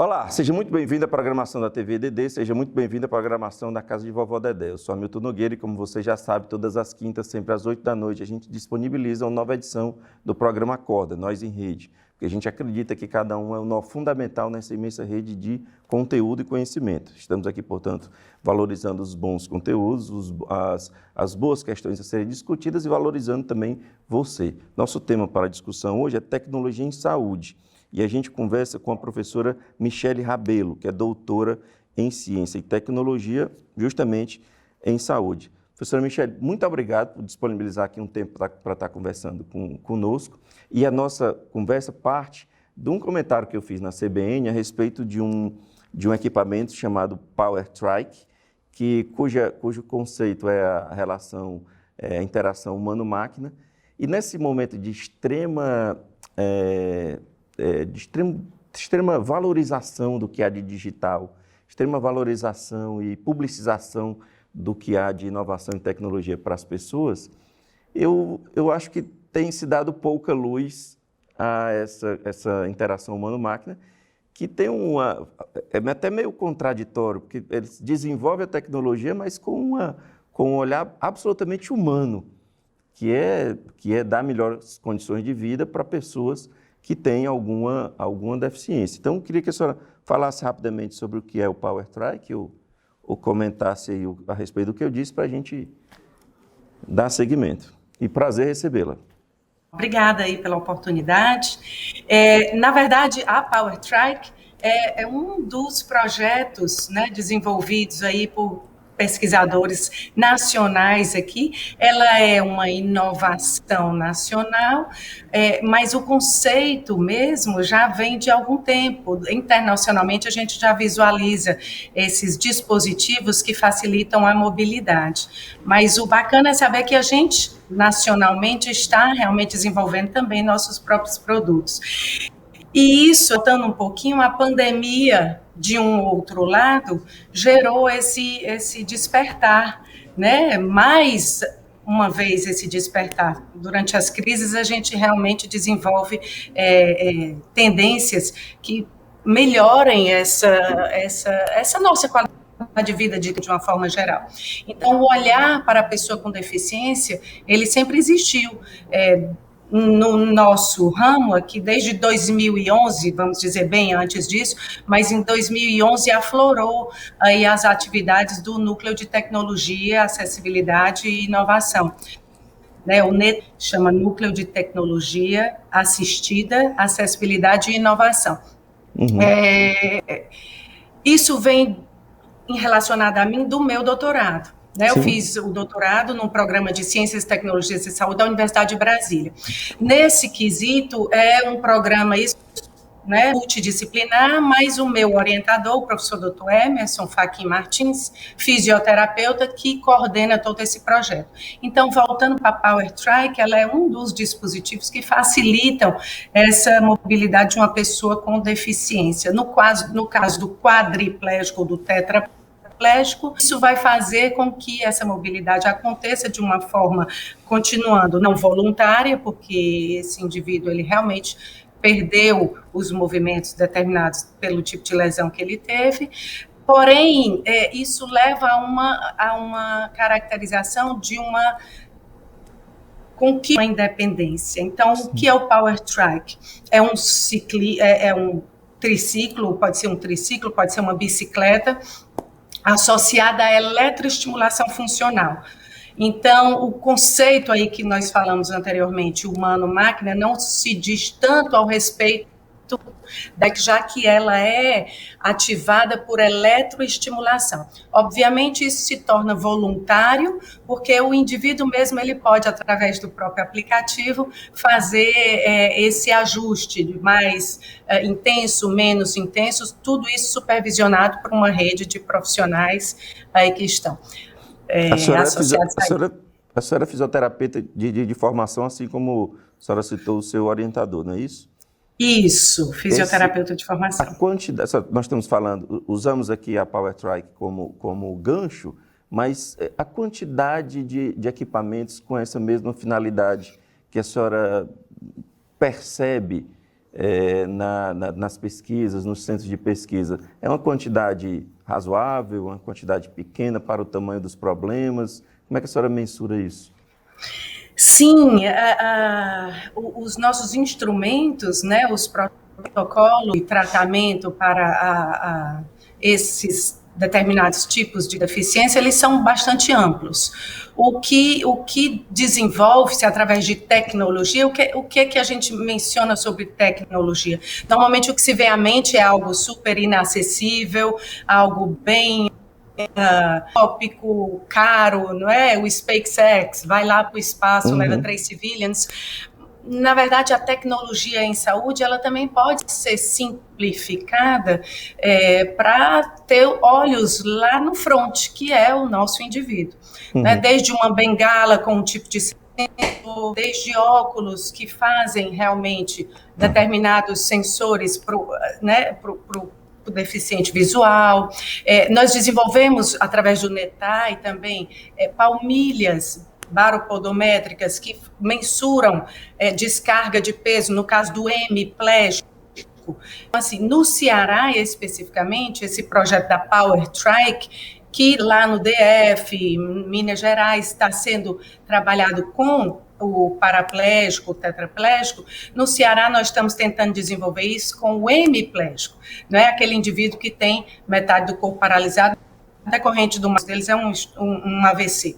Olá, seja muito bem-vindo à programação da TV EDD, seja muito bem-vindo à programação da Casa de Vovó Dedé. Eu sou Hamilton Nogueira e, como você já sabe, todas as quintas, sempre às 8 da noite, a gente disponibiliza uma nova edição do programa Acorda, Nós em Rede, porque a gente acredita que cada um é um nó fundamental nessa imensa rede de conteúdo e conhecimento. Estamos aqui, portanto, valorizando os bons conteúdos, as boas questões a serem discutidas e valorizando também você. Nosso tema para a discussão hoje é tecnologia em saúde. E a gente conversa com a professora Michele Rabelo, que é doutora em Ciência e Tecnologia, justamente em Saúde. Professora Michele, muito obrigado por disponibilizar aqui um tempo para estar conversando conosco. E a nossa conversa parte de um comentário que eu fiz na CBN a respeito de um equipamento chamado PowerTrike, cujo conceito é a relação, a interação humano-máquina. E nesse momento de extrema valorização do que há de digital, extrema valorização e publicização do que há de inovação e tecnologia para as pessoas, eu acho que tem se dado pouca luz a essa interação humano-máquina, que tem é até meio contraditório, porque eles desenvolvem a tecnologia, mas com um olhar absolutamente humano, que é dar melhores condições de vida para pessoas que têm alguma deficiência. Então, eu queria que a senhora falasse rapidamente sobre o que é o PowerTrike, ou comentasse aí a respeito do que eu disse para a gente dar seguimento. E prazer recebê-la. Obrigada aí pela oportunidade. Na verdade, a PowerTrike é um dos projetos, né, desenvolvidos aí por pesquisadores nacionais aqui. Ela é uma inovação nacional, mas o conceito mesmo já vem de algum tempo. Internacionalmente, a gente já visualiza esses dispositivos que facilitam a mobilidade. Mas o bacana é saber que a gente, nacionalmente, está realmente desenvolvendo também nossos próprios produtos. E isso, voltando um pouquinho, a pandemia, de um outro lado, gerou esse despertar, né? Mais uma vez esse despertar. Durante as crises, a gente realmente desenvolve tendências que melhorem essa nossa qualidade de vida de uma forma geral. Então, o olhar para a pessoa com deficiência, ele sempre existiu. No nosso ramo aqui, desde 2011, vamos dizer bem antes disso, mas em 2011 aflorou aí as atividades do Núcleo de Tecnologia, Acessibilidade e Inovação. O NET chama Núcleo de Tecnologia Assistida, Acessibilidade e Inovação. Uhum. Isso vem relacionado a mim do meu doutorado. Eu fiz o doutorado num programa de Ciências, Tecnologias e Saúde da Universidade de Brasília. Nesse quesito, é um programa multidisciplinar, mas o meu orientador, o professor Dr. Emerson Fachin Martins, fisioterapeuta, que coordena todo esse projeto. Então, voltando para a PowerTrike, ela é um dos dispositivos que facilitam essa mobilidade de uma pessoa com deficiência. No caso do quadriplégico ou do tetraplégico, isso vai fazer com que essa mobilidade aconteça de uma forma continuando não voluntária, porque esse indivíduo ele realmente perdeu os movimentos determinados pelo tipo de lesão que ele teve. Porém, isso leva a uma caracterização de uma independência. Então, o que é o PowerTrike? É um triciclo, pode ser um triciclo, pode ser uma bicicleta, associada à eletroestimulação funcional. Então, o conceito aí que nós falamos anteriormente, humano-máquina, não se diz tanto ao respeito, já que ela é ativada por eletroestimulação. Obviamente, isso se torna voluntário, porque o indivíduo mesmo ele pode, através do próprio aplicativo, fazer esse ajuste de mais intenso, menos intenso, tudo isso supervisionado por uma rede de profissionais aí que estão associados a isso. A senhora é fisioterapeuta de formação, assim como a senhora citou o seu orientador, não é isso? Isso, fisioterapeuta de formação. A quantidade, nós estamos falando, usamos aqui a PowerTrike como gancho, mas a quantidade de equipamentos com essa mesma finalidade que a senhora percebe nas pesquisas, nos centros de pesquisa? É uma quantidade razoável, uma quantidade pequena para o tamanho dos problemas? Como é que a senhora mensura isso? Sim, os nossos instrumentos, né, os protocolos de tratamento para esses determinados tipos de deficiência, eles são bastante amplos. O que desenvolve-se através de tecnologia, o que é que a gente menciona sobre tecnologia? Normalmente o que se vem à mente é algo super inacessível, algo bem tópico, caro, não é? O SpaceX vai lá para o espaço, leva 3 civilians. Na verdade, a tecnologia em saúde, ela também pode ser simplificada para ter olhos lá no front, que é o nosso indivíduo. Né? Desde uma bengala com um tipo de sensor, desde óculos que fazem realmente determinados sensores para o deficiente visual. Nós desenvolvemos, através do NETAI também, palmilhas baropodométricas que mensuram descarga de peso, no caso do hemiplégico. Assim, no Ceará, especificamente, esse projeto da Power Trike, que lá no DF, Minas Gerais, está sendo trabalhado com o paraplégico, o tetraplégico. No Ceará, nós estamos tentando desenvolver isso com o hemiplégico, não é aquele indivíduo que tem metade do corpo paralisado, decorrente de um deles é um AVC.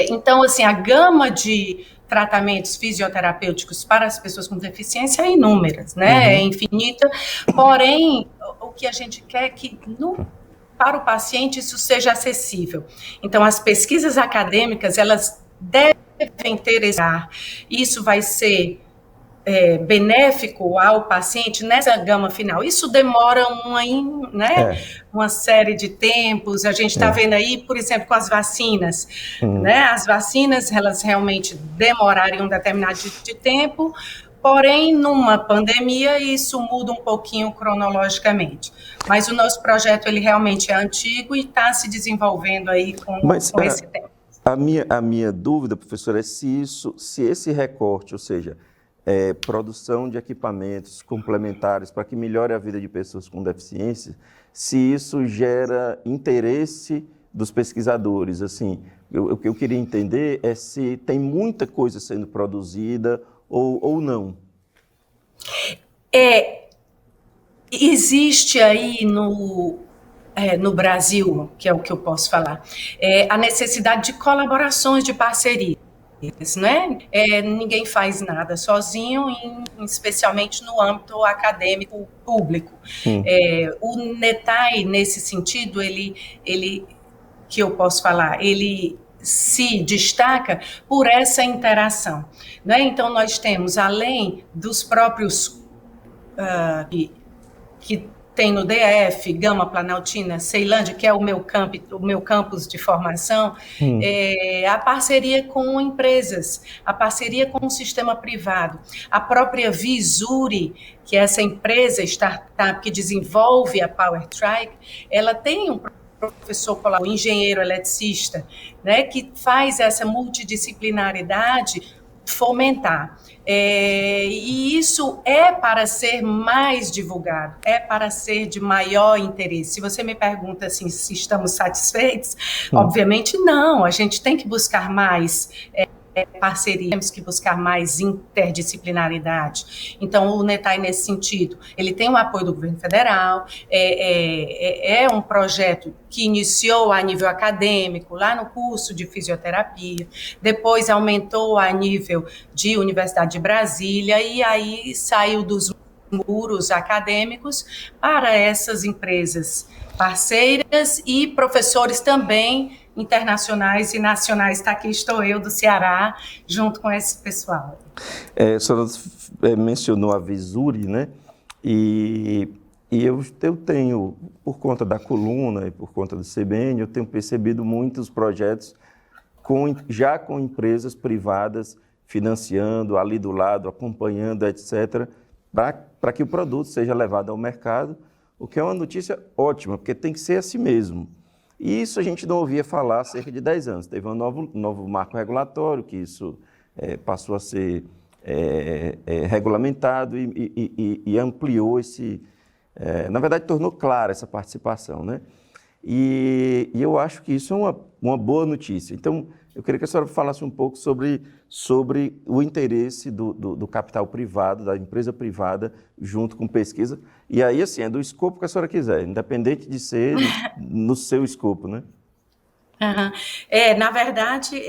Então, assim, a gama de tratamentos fisioterapêuticos para as pessoas com deficiência é inúmeras, né? É infinita, porém, o que a gente quer é que para o paciente isso seja acessível. Então, as pesquisas acadêmicas, elas devem ter esse ar. Isso vai ser benéfico ao paciente nessa gama final. Isso demora uma série de tempos. A gente está vendo aí, por exemplo, com as vacinas. Né? As vacinas, elas realmente demorariam um determinado de tempo, porém, numa pandemia, isso muda um pouquinho cronologicamente. Mas o nosso projeto, ele realmente é antigo e está se desenvolvendo aí com esse tempo. A minha dúvida, professora, é se esse recorte, ou seja, produção de equipamentos complementares para que melhore a vida de pessoas com deficiência, se isso gera interesse dos pesquisadores. Assim, o que eu queria entender é se tem muita coisa sendo produzida ou não. Existe aí no Brasil, que é o que eu posso falar, a necessidade de colaborações, de parceria. Né? Ninguém faz nada sozinho, especialmente no âmbito acadêmico público. O NETAI, nesse sentido, ele, que eu posso falar, ele se destaca por essa interação. Né? Então, nós temos, além dos próprios que tem no DF, Gama, Planaltina, Ceilândia, que é o meu campus de formação, a parceria com empresas, a parceria com o sistema privado, a própria Visuri, que é essa empresa startup que desenvolve a Power Trike, ela tem um professor, um engenheiro eletricista, né, que faz essa multidisciplinaridade fomentar. E isso é para ser mais divulgado, é para ser de maior interesse. Se você me pergunta assim, se estamos satisfeitos, obviamente não, a gente tem que buscar mais parceria, temos que buscar mais interdisciplinaridade. Então, o NETAI, nesse sentido, ele tem o apoio do governo federal, é um projeto que iniciou a nível acadêmico, lá no curso de fisioterapia, depois aumentou a nível de Universidade de Brasília, e aí saiu dos muros acadêmicos para essas empresas parceiras e professores também internacionais e nacionais. Aqui estou eu, do Ceará, junto com esse pessoal. A senhora mencionou a Visuri, né? E eu tenho, por conta da coluna e por conta do CBN, eu tenho percebido muitos projetos já com empresas privadas financiando, ali do lado, acompanhando, etc., para que o produto seja levado ao mercado, o que é uma notícia ótima, porque tem que ser assim mesmo. E isso a gente não ouvia falar há cerca de 10 anos. Teve um novo marco regulatório, que isso passou a ser regulamentado e ampliou na verdade, tornou clara essa participação, né? E eu acho que isso é uma boa notícia. Então, eu queria que a senhora falasse um pouco sobre o interesse do capital privado, da empresa privada, junto com pesquisa. E aí, assim, é do escopo que a senhora quiser, independente de ser no seu escopo, né? Uhum. Na verdade,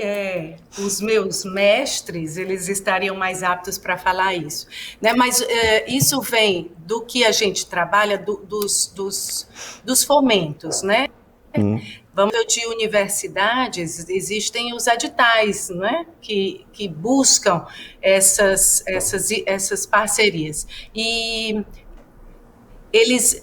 os meus mestres, eles estariam mais aptos para falar isso, né? Mas isso vem do que a gente trabalha, dos fomentos, né? Vamos de universidades, existem os editais, né? que buscam essas parcerias. E eles...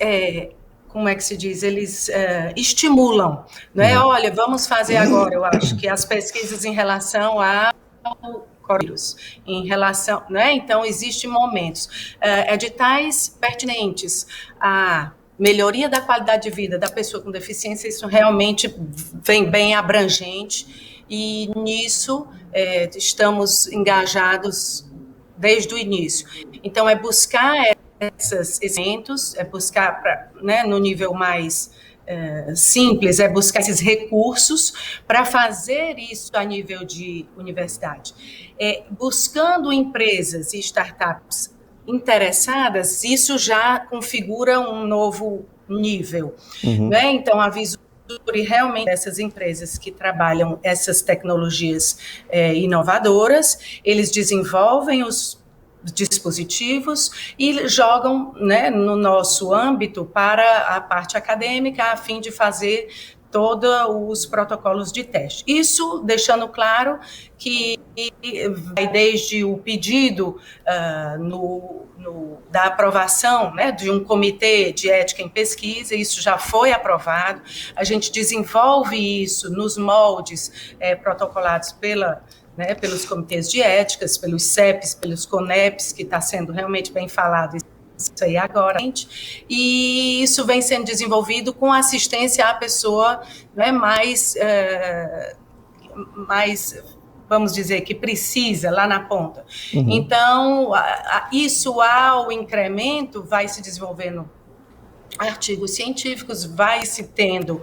como é que se diz? Eles estimulam, né? Olha, vamos fazer agora, eu acho que as pesquisas em relação ao coronavírus, em relação, né? Então, existem momentos, editais pertinentes à melhoria da qualidade de vida da pessoa com deficiência, isso realmente vem bem abrangente, e nisso estamos engajados desde o início. Então, é buscar esses eventos, é buscar, né, no nível mais simples, é buscar esses recursos para fazer isso a nível de universidade. Buscando empresas e startups interessadas, isso já configura um novo nível. Né? Então, a Visuri realmente, essas empresas que trabalham essas tecnologias inovadoras, eles desenvolvem os dispositivos e jogam, né, no nosso âmbito para a parte acadêmica, a fim de fazer todos os protocolos de teste. Isso deixando claro que vai desde o pedido da aprovação, né, de um comitê de ética em pesquisa, isso já foi aprovado, a gente desenvolve isso nos moldes protocolados pelos comitês de éticas, pelos CEPs, pelos CONEPs, que está sendo realmente bem falado isso aí agora, e isso vem sendo desenvolvido com assistência à pessoa, né, mais, vamos dizer, que precisa lá na ponta. Então, isso ao incremento vai se desenvolvendo artigos científicos, vai se tendo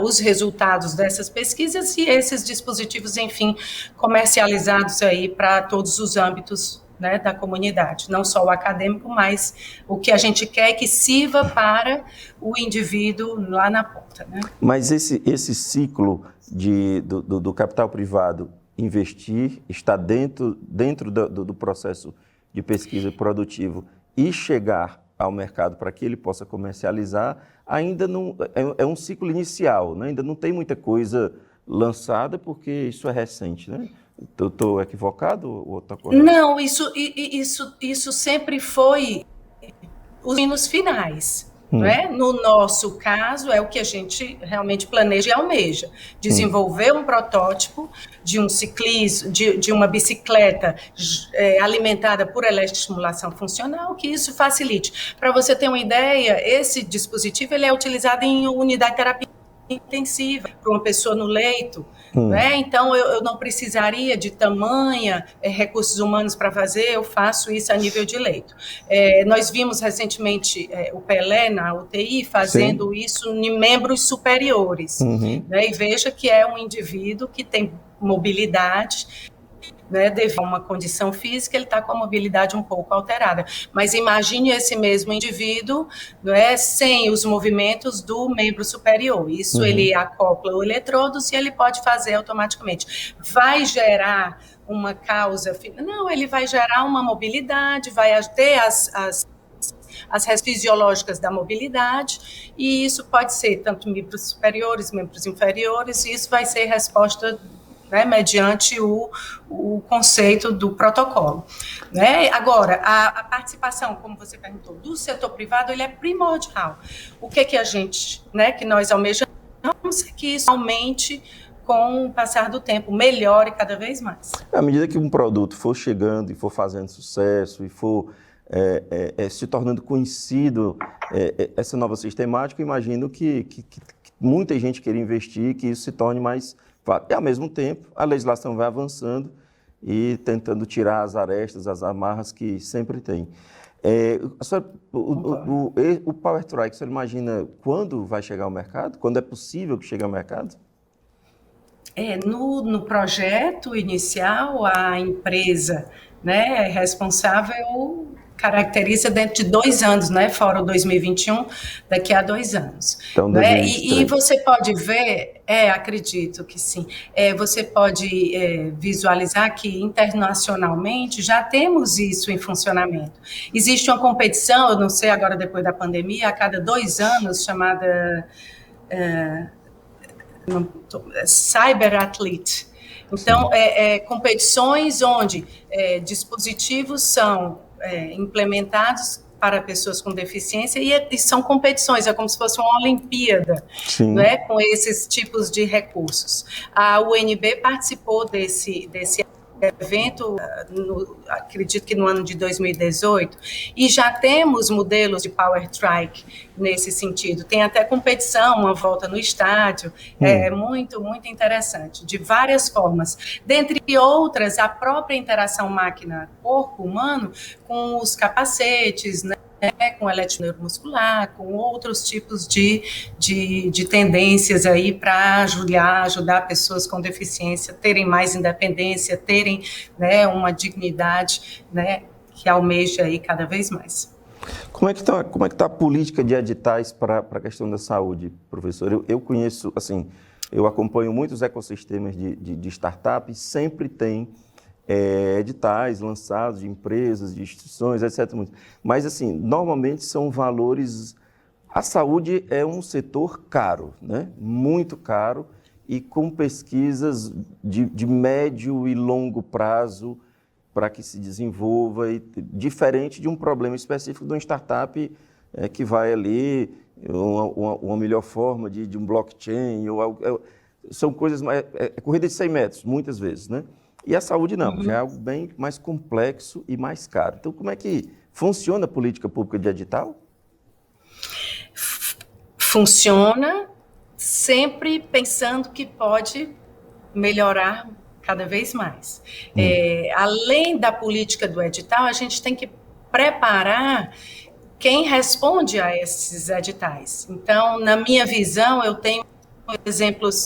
os resultados dessas pesquisas e esses dispositivos, enfim, comercializados aí para todos os âmbitos, né, da comunidade, não só o acadêmico, mas o que a gente quer que sirva para o indivíduo lá na ponta. Né? Mas esse ciclo do capital privado investir, está dentro do processo de pesquisa produtivo e chegar ao mercado para que ele possa comercializar, ainda não é um ciclo inicial, né? Ainda não tem muita coisa lançada, porque isso é recente, né? Estou equivocado ou está correto? Não, isso sempre foi os hinos finais. Né? No nosso caso, é o que a gente realmente planeja e almeja. Desenvolver um protótipo de um ciclismo, de uma bicicleta alimentada por eletroestimulação funcional, que isso facilite. Para você ter uma ideia, esse dispositivo ele é utilizado em unidade de terapia intensiva, para uma pessoa no leito. Né? Então, eu não precisaria de tamanha recursos humanos para fazer, eu faço isso a nível de leito. Nós vimos recentemente o Pelé na UTI fazendo Sim. isso em membros superiores. Né? E veja que é um indivíduo que tem mobilidade, né, devido a uma condição física, ele está com a mobilidade um pouco alterada. Mas imagine esse mesmo indivíduo, né, sem os movimentos do membro superior. Isso ele acopla o eletrodos e ele pode fazer automaticamente. Vai gerar uma causa... Não, ele vai gerar uma mobilidade, vai ter as respostas fisiológicas da mobilidade, e isso pode ser tanto membros superiores, membros inferiores, e isso vai ser resposta... Né, mediante o conceito do protocolo. Né? Agora, a participação, como você perguntou, do setor privado, ele é primordial. O que a gente, né, que nós almejamos é que isso aumente com o passar do tempo, melhore cada vez mais. À medida que um produto for chegando e for fazendo sucesso e for se tornando conhecido, essa nova sistemática, eu imagino que muita gente queira investir, que isso se torne mais... E, ao mesmo tempo, a legislação vai avançando e tentando tirar as arestas, as amarras que sempre tem. O Power Trike, você imagina quando vai chegar ao mercado? Quando é possível que chegue ao mercado? No projeto inicial, a empresa, né, responsável caracteriza dentro de 2 anos, né, fora o 2021, daqui a 2 anos. Então, Né? 2023. E você pode ver, acredito que sim, você pode visualizar que internacionalmente já temos isso em funcionamento. Existe uma competição, eu não sei agora depois da pandemia, a cada 2 anos, chamada Cyber Athlete. Então, competições onde dispositivos são implementados para pessoas com deficiência e são competições, é como se fosse uma Olimpíada, não é? Com esses tipos de recursos. A UNB participou desse evento, acredito que no ano de 2018, e já temos modelos de Power Trike nesse sentido. Tem até competição, uma volta no estádio, é muito, muito interessante, de várias formas. Dentre outras, a própria interação máquina-corpo humano com os capacetes, né? Com eletromuscular, com outros tipos de tendências aí para ajudar pessoas com deficiência terem mais independência, terem, né, uma dignidade, né, que almeja aí cada vez mais. Como é que tá a política de editais para a questão da saúde, professor? Eu conheço, assim, eu acompanho muitos ecossistemas de startups, sempre tem editais lançados de empresas, de instituições, etc. Mas, assim, normalmente são valores... A saúde é um setor caro, né? Muito caro e com pesquisas de médio e longo prazo para que se desenvolva, diferente de um problema específico de uma startup que vai ali, uma melhor forma de um blockchain, são coisas mais... corrida de 100 metros, muitas vezes, né? E a saúde não, já é algo bem mais complexo e mais caro. Então, como é que funciona a política pública de edital? Funciona sempre pensando que pode melhorar cada vez mais. Além da política do edital, a gente tem que preparar quem responde a esses editais. Então, na minha visão, eu tenho exemplos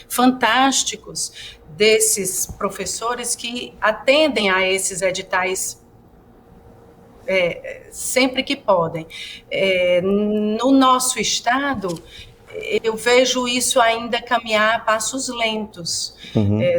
fantásticos desses professores que atendem a esses editais sempre que podem. No nosso estado, eu vejo isso ainda caminhar a passos lentos.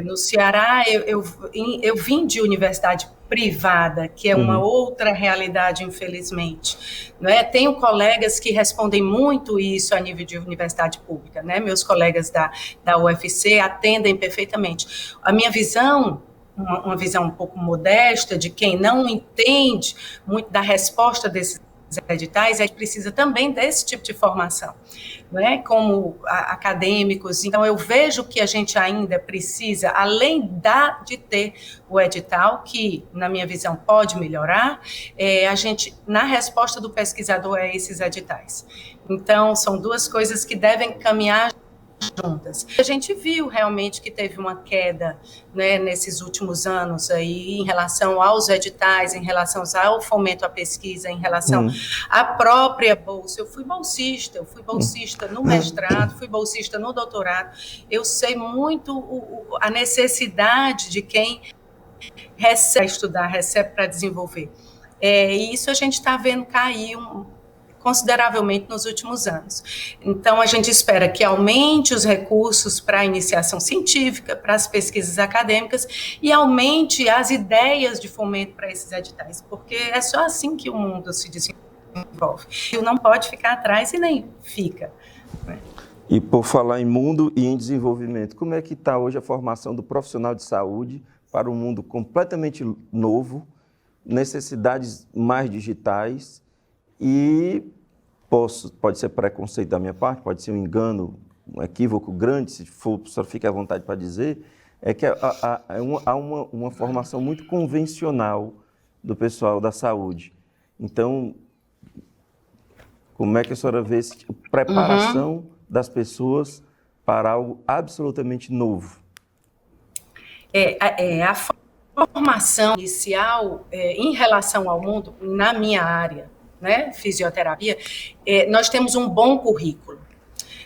No Ceará, eu vim de universidade privada, que é uma outra realidade, infelizmente. Né? Tenho colegas que respondem muito isso a nível de universidade pública. Né? Meus colegas da UFC atendem perfeitamente. A minha visão, uma visão um pouco modesta de quem não entende muito da resposta desses editais, é que precisa também desse tipo de formação, né? Como acadêmicos. Então, eu vejo que a gente ainda precisa, além de ter o edital, que, na minha visão, pode melhorar, a gente, na resposta do pesquisador a esses editais. Então, são duas coisas que devem caminhar juntas. A gente viu realmente que teve uma queda, né, nesses últimos anos aí, em relação aos editais, em relação ao fomento à pesquisa, em relação à própria bolsa. Eu fui bolsista no mestrado, fui bolsista no doutorado. Eu sei muito a necessidade de quem recebe para estudar, recebe para desenvolver. E isso a gente está vendo cair consideravelmente nos últimos anos. Então, a gente espera que aumente os recursos para a iniciação científica, para as pesquisas acadêmicas e aumente as ideias de fomento para esses editais, porque é só assim que o mundo se desenvolve. E não pode ficar atrás e nem fica. Né? E por falar em mundo e em desenvolvimento, como é que está hoje a formação do profissional de saúde para um mundo completamente novo, necessidades mais digitais? E pode ser preconceito da minha parte, pode ser um engano, um equívoco grande, se for, só fique à vontade para dizer, é que há uma formação muito convencional do pessoal da saúde. Então, como é que a senhora vê essa preparação das pessoas para algo absolutamente novo? A formação inicial em relação ao mundo, na minha área, né, fisioterapia, nós temos um bom currículo,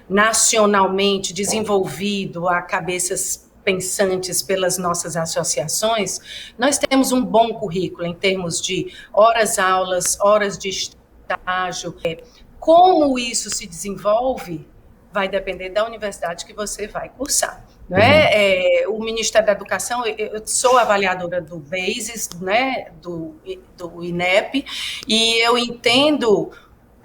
nacionalmente desenvolvido a cabeças pensantes pelas nossas associações. Nós temos um bom currículo em termos de horas-aulas, horas de estágio. Como isso se desenvolve vai depender da universidade que você vai cursar. Né? O Ministério da Educação, eu sou avaliadora do BASES, né, do INEP, e eu entendo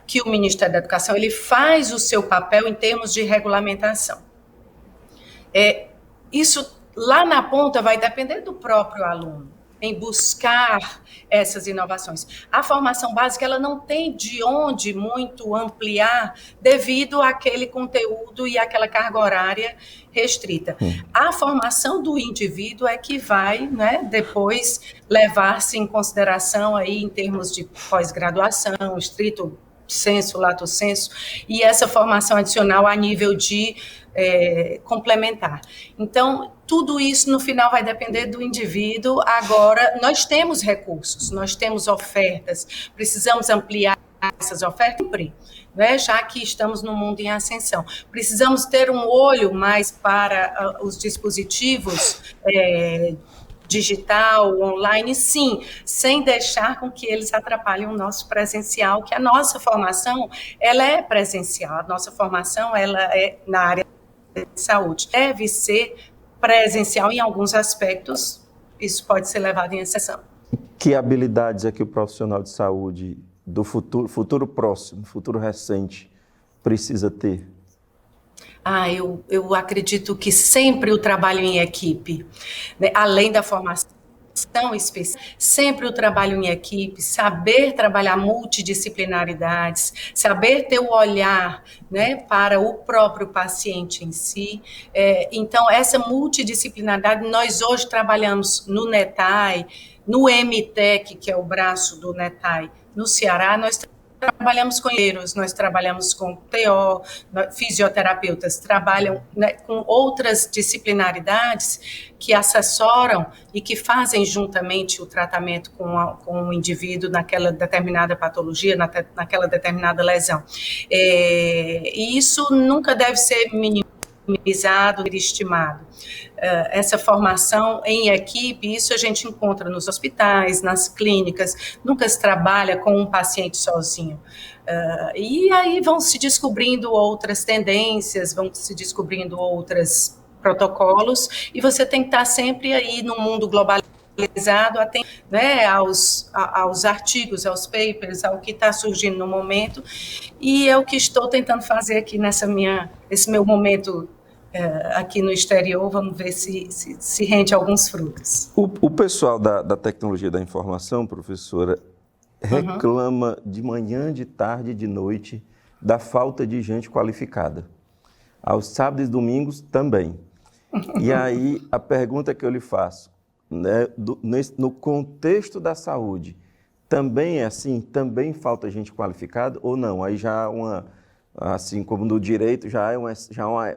que o Ministério da Educação ele faz o seu papel em termos de regulamentação. Isso lá na ponta vai depender do próprio aluno, em buscar essas inovações. A formação básica ela não tem de onde muito ampliar devido àquele conteúdo e àquela carga horária restrita. A formação do indivíduo é que vai, né, depois levar-se em consideração aí em termos de pós-graduação, estrito sensu, lato sensu, e essa formação adicional a nível de complementar. Então, tudo isso no final vai depender do indivíduo. Agora, nós temos recursos, nós temos ofertas, precisamos ampliar essas ofertas, né, já que estamos num mundo em ascensão. Precisamos ter um olho mais para os dispositivos digital, online, sim, sem deixar com que eles atrapalhem o nosso presencial, que a nossa formação, ela é presencial, a nossa formação, ela é na área de saúde. Deve ser presencial em alguns aspectos, isso pode ser levado em exceção. Que habilidades é que o profissional de saúde do futuro próximo, futuro recente, precisa ter? Eu acredito que sempre o trabalho em equipe, né, além da formação específica, sempre o trabalho em equipe, saber trabalhar multidisciplinaridades, saber ter o olhar, né, para o próprio paciente em si. Então, essa multidisciplinaridade, nós hoje trabalhamos no NETAI, no MTEC, que é o braço do NETAI, no Ceará, nós trabalhamos com enfermeiros, nós trabalhamos com TO, fisioterapeutas, trabalham, né, com outras disciplinaridades que assessoram e que fazem juntamente o tratamento com o indivíduo naquela determinada patologia, naquela determinada lesão. E isso nunca deve ser minimizado, estimado. Essa formação em equipe, isso a gente encontra nos hospitais, nas clínicas, nunca se trabalha com um paciente sozinho. E aí vão se descobrindo outras tendências, vão se descobrindo outros protocolos, e você tem que estar sempre aí no mundo globalizado, né, aos artigos, aos papers, ao que está surgindo no momento, e é o que estou tentando fazer aqui esse meu momento aqui no exterior. Vamos ver se rende alguns frutos. O pessoal da tecnologia da informação, professora, reclama de manhã, de tarde, de noite da falta de gente qualificada. Aos sábados e domingos também. E aí a pergunta que eu lhe faço, né, no contexto da saúde, também é assim? Também falta gente qualificada ou não? Aí já assim como no direito, já há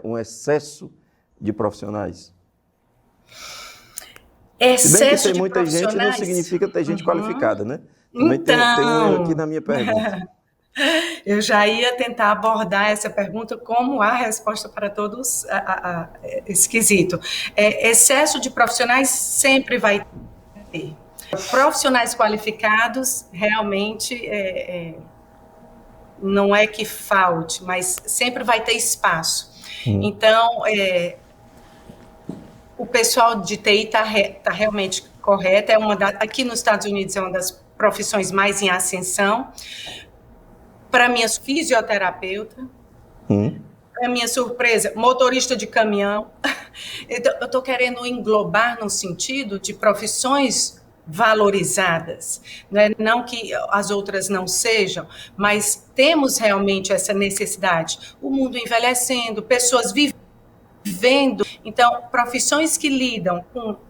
um excesso de profissionais? Excesso Se bem que ter de muita gente não significa ter gente qualificada, né? Também tem um erro aqui na minha pergunta. Eu já ia tentar abordar essa pergunta como a resposta para todos esse quesito. Excesso de profissionais sempre vai ter. Profissionais qualificados, realmente, não é que falte, mas sempre vai ter espaço. Então, o pessoal de TI está realmente correto. Aqui nos Estados Unidos é uma das profissões mais em ascensão. Para minha fisioterapeuta, para minha surpresa, motorista de caminhão. Então, eu estou querendo englobar no sentido de profissões valorizadas, né? Não que as outras não sejam, mas temos realmente essa necessidade. O mundo envelhecendo, pessoas vivendo, então profissões que lidam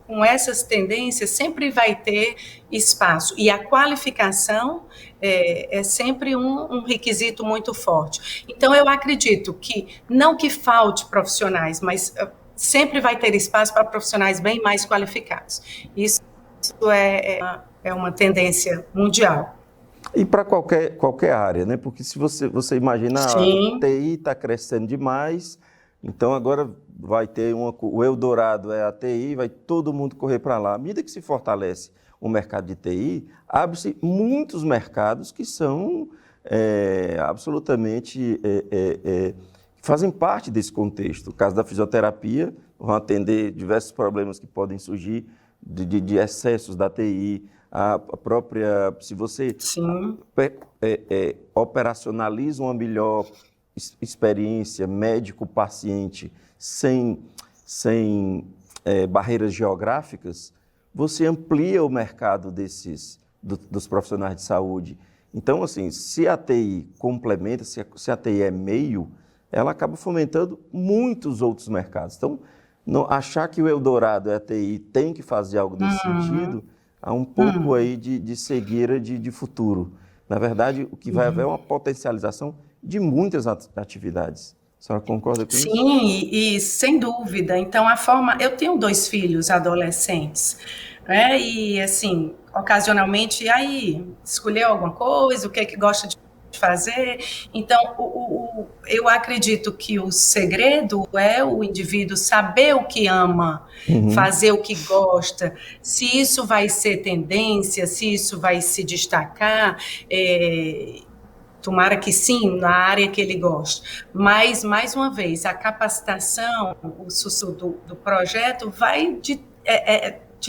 com essas tendências sempre vai ter espaço, e a qualificação é sempre um requisito muito forte. Então eu acredito que, não que falte profissionais, mas sempre vai ter espaço para profissionais bem mais qualificados. Isso é uma tendência mundial. E para qualquer área, né? Porque se você imaginar, o Sim. TI está crescendo demais, então agora vai ter o Eldorado é a TI, vai todo mundo correr para lá. À medida que se fortalece o mercado de TI, abre-se muitos mercados que são absolutamente fazem parte desse contexto. O caso da fisioterapia, vão atender diversos problemas que podem surgir de excessos da TI, a própria, se você operacionaliza uma melhor experiência médico-paciente sem barreiras geográficas, você amplia o mercado dos profissionais de saúde. Então, assim, se a TI complementa, se a TI é meio, ela acaba fomentando muitos outros mercados. Então, achar que o Eldorado é a TI tem que fazer algo nesse sentido, há um pouco aí de cegueira de futuro. Na verdade, o que vai haver é uma potencialização de muitas atividades. A senhora concorda com isso? Sim, e sem dúvida. Então, eu tenho 2 filhos adolescentes, né? E, assim, ocasionalmente, aí, escolheu alguma coisa, o que é que gosta de fazer. Então, eu acredito que o segredo é o indivíduo saber o que ama, fazer o que gosta, se isso vai ser tendência, se isso vai se destacar, tomara que sim, na área que ele gosta. Mas, mais uma vez, a capacitação, o sucesso do projeto vai de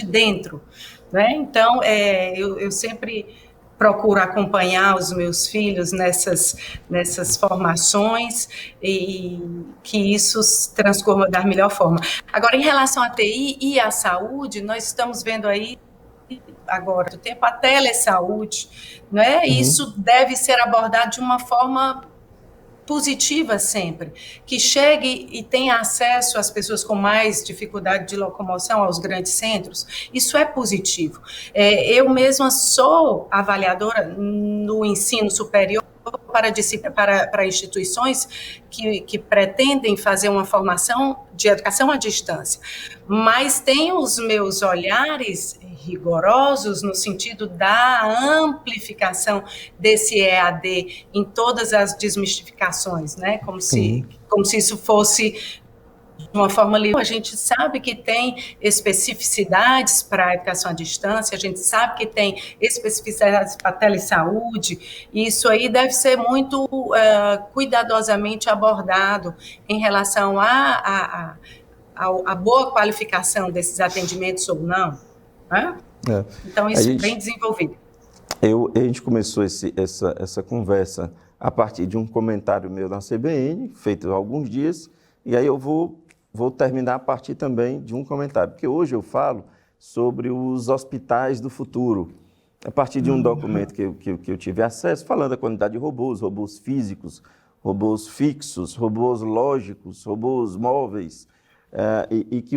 dentro, né? Então, eu sempre procuro acompanhar os meus filhos nessas formações e que isso se transforma da melhor forma. Agora, em relação à TI e à saúde, nós estamos vendo aí agora do tempo a telesaúde, né? Isso deve ser abordado de uma forma positiva sempre, que chegue e tenha acesso às pessoas com mais dificuldade de locomoção aos grandes centros. Isso é positivo. Eu mesma sou avaliadora no ensino superior para instituições que pretendem fazer uma formação de educação à distância, mas tenho os meus olhares rigorosos no sentido da amplificação desse EAD em todas as desmistificações, né? Como se isso fosse de uma forma livre. A gente sabe que tem especificidades para a educação à distância, a gente sabe que tem especificidades para a telesaúde, e isso aí deve ser muito cuidadosamente abordado em relação à boa qualificação desses atendimentos ou não. Né? Então, isso bem desenvolvido. A gente começou essa conversa a partir de um comentário meu na CBN, feito há alguns dias, e aí eu vou terminar a partir também de um comentário, porque hoje eu falo sobre os hospitais do futuro, a partir de um documento que eu tive acesso, falando da quantidade de robôs físicos, robôs fixos, robôs lógicos, robôs móveis, e que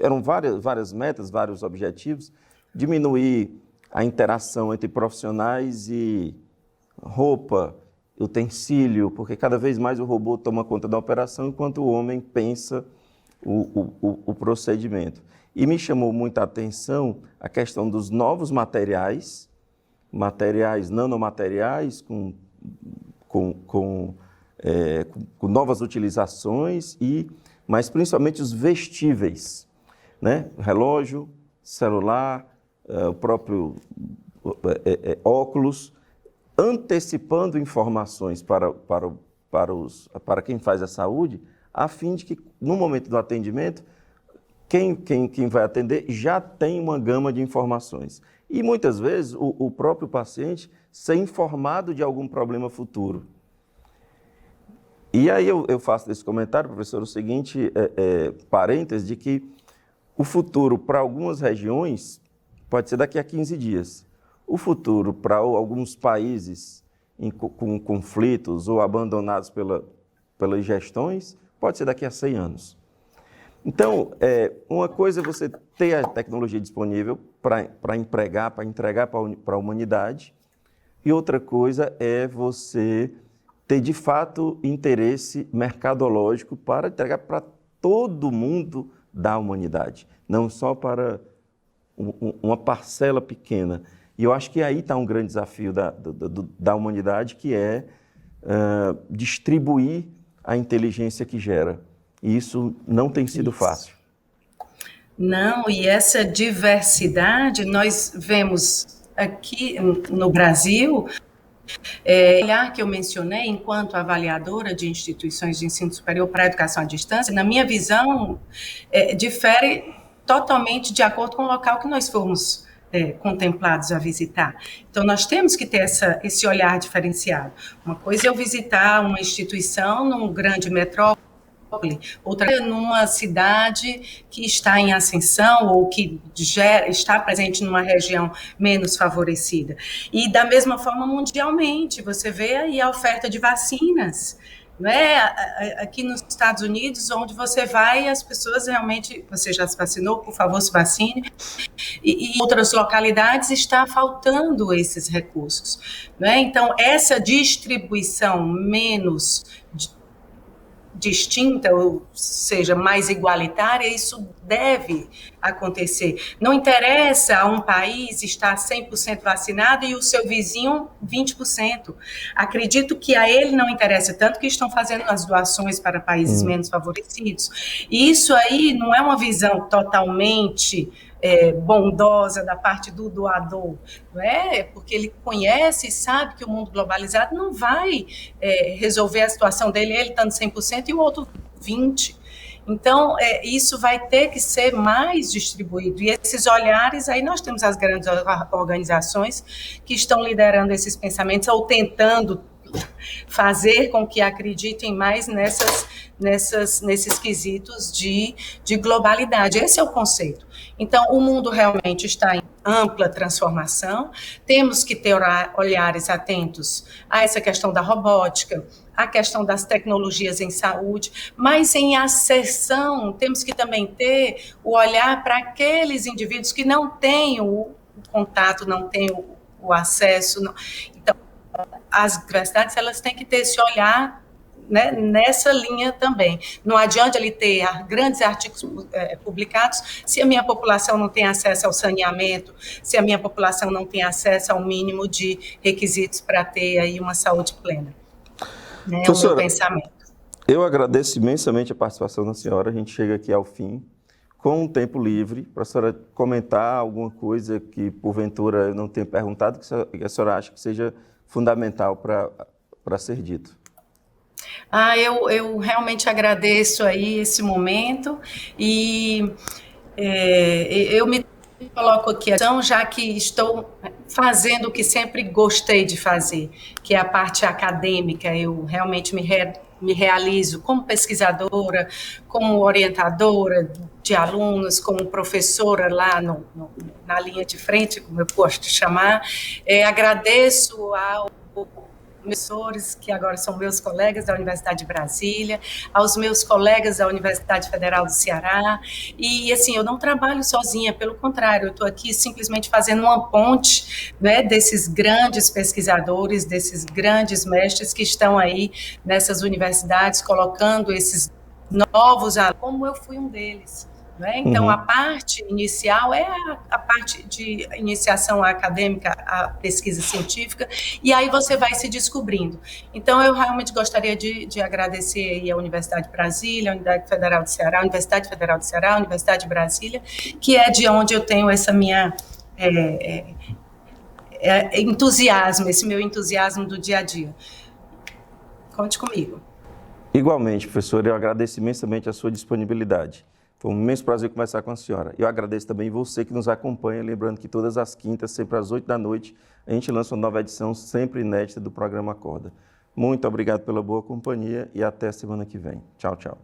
eram várias metas, vários objetivos, diminuir a interação entre profissionais e roupa, utensílio, porque cada vez mais o robô toma conta da operação enquanto o homem pensa o procedimento. E me chamou muita atenção a questão dos novos materiais nanomateriais com novas utilizações, mas principalmente os vestíveis, né? Relógio, celular, o próprio óculos, antecipando informações para quem faz a saúde, a fim de que, no momento do atendimento, quem vai atender já tem uma gama de informações. E, muitas vezes, o próprio paciente ser informado de algum problema futuro. E aí eu faço desse comentário, professor, o seguinte parêntese, de que o futuro para algumas regiões pode ser daqui a 15 dias. O futuro para alguns países com conflitos ou abandonados pelas gestões pode ser daqui a 100 anos. Então, uma coisa é você ter a tecnologia disponível para entregar para a humanidade, e outra coisa é você ter, de fato, interesse mercadológico para entregar para todo mundo da humanidade, não só para uma parcela pequena. E eu acho que aí está um grande desafio da humanidade, que é distribuir a inteligência que gera. E isso não tem sido fácil. Não, e essa diversidade nós vemos aqui no Brasil. Olhar que eu mencionei enquanto avaliadora de instituições de ensino superior para a educação à distância, na minha visão, difere totalmente de acordo com o local que nós fomos contemplados a visitar. Então, nós temos que ter esse olhar diferenciado. Uma coisa é eu visitar uma instituição num grande metrópole, outra numa cidade que está em ascensão ou que está presente numa região menos favorecida. E da mesma forma mundialmente, você vê aí a oferta de vacinas, né? Aqui nos Estados Unidos, onde você vai, as pessoas realmente, você já se vacinou, por favor, se vacine, e em outras localidades está faltando esses recursos, né? Então, essa distribuição menos distinta, ou seja, mais igualitária, isso deve acontecer. Não interessa a um país estar 100% vacinado e o seu vizinho 20%. Acredito que a ele não interessa, tanto que estão fazendo as doações para países menos favorecidos. E isso aí não é uma visão totalmente bondosa da parte do doador, não é? Porque ele conhece e sabe que o mundo globalizado não vai resolver a situação dele, ele estando 100% e o outro 20%. Então, isso vai ter que ser mais distribuído. E esses olhares, aí nós temos as grandes organizações que estão liderando esses pensamentos ou tentando fazer com que acreditem mais nesses quesitos de globalidade. Esse é o conceito. Então, o mundo realmente está em ampla transformação, temos que ter olhares atentos a essa questão da robótica, a questão das tecnologias em saúde, mas em acessão, temos que também ter o olhar para aqueles indivíduos que não têm o contato, não têm o acesso. Não. Então, as universidades, elas têm que ter esse olhar, né, nessa linha também. Não adianta ele ter grandes artigos publicados se a minha população não tem acesso ao saneamento, se a minha população não tem acesso ao mínimo de requisitos para ter aí uma saúde plena. Né, o meu pensamento. Eu agradeço imensamente a participação da senhora. A gente chega aqui ao fim, com um tempo livre, para a senhora comentar alguma coisa que, porventura, eu não tenha perguntado, que a senhora acha que seja fundamental para ser dito. Eu realmente agradeço aí esse momento e eu me coloco aqui, já que estou fazendo o que sempre gostei de fazer, que é a parte acadêmica. Eu realmente me realizo como pesquisadora, como orientadora de alunos, como professora lá na linha de frente, como eu gosto de chamar. Agradeço ao professores que agora são meus colegas da Universidade de Brasília, aos meus colegas da Universidade Federal do Ceará, e assim, eu não trabalho sozinha, pelo contrário, eu estou aqui simplesmente fazendo uma ponte, né, desses grandes pesquisadores, desses grandes mestres que estão aí nessas universidades, colocando esses novos alunos, como eu fui um deles. Então, a parte inicial é a parte de iniciação acadêmica, a pesquisa científica, e aí você vai se descobrindo. Então, eu realmente gostaria de agradecer aí a Universidade de Brasília, a Universidade Federal do Ceará, a Universidade Federal do Ceará, a Universidade de Brasília, que é de onde eu tenho essa minha entusiasmo, esse meu entusiasmo do dia a dia. Conte comigo. Igualmente, professora, eu agradeço imensamente a sua disponibilidade. Foi um imenso prazer conversar com a senhora. Eu agradeço também você que nos acompanha, lembrando que todas as quintas, sempre às 8 da noite, a gente lança uma nova edição sempre inédita do programa Acorda. Muito obrigado pela boa companhia e até a semana que vem. Tchau, tchau.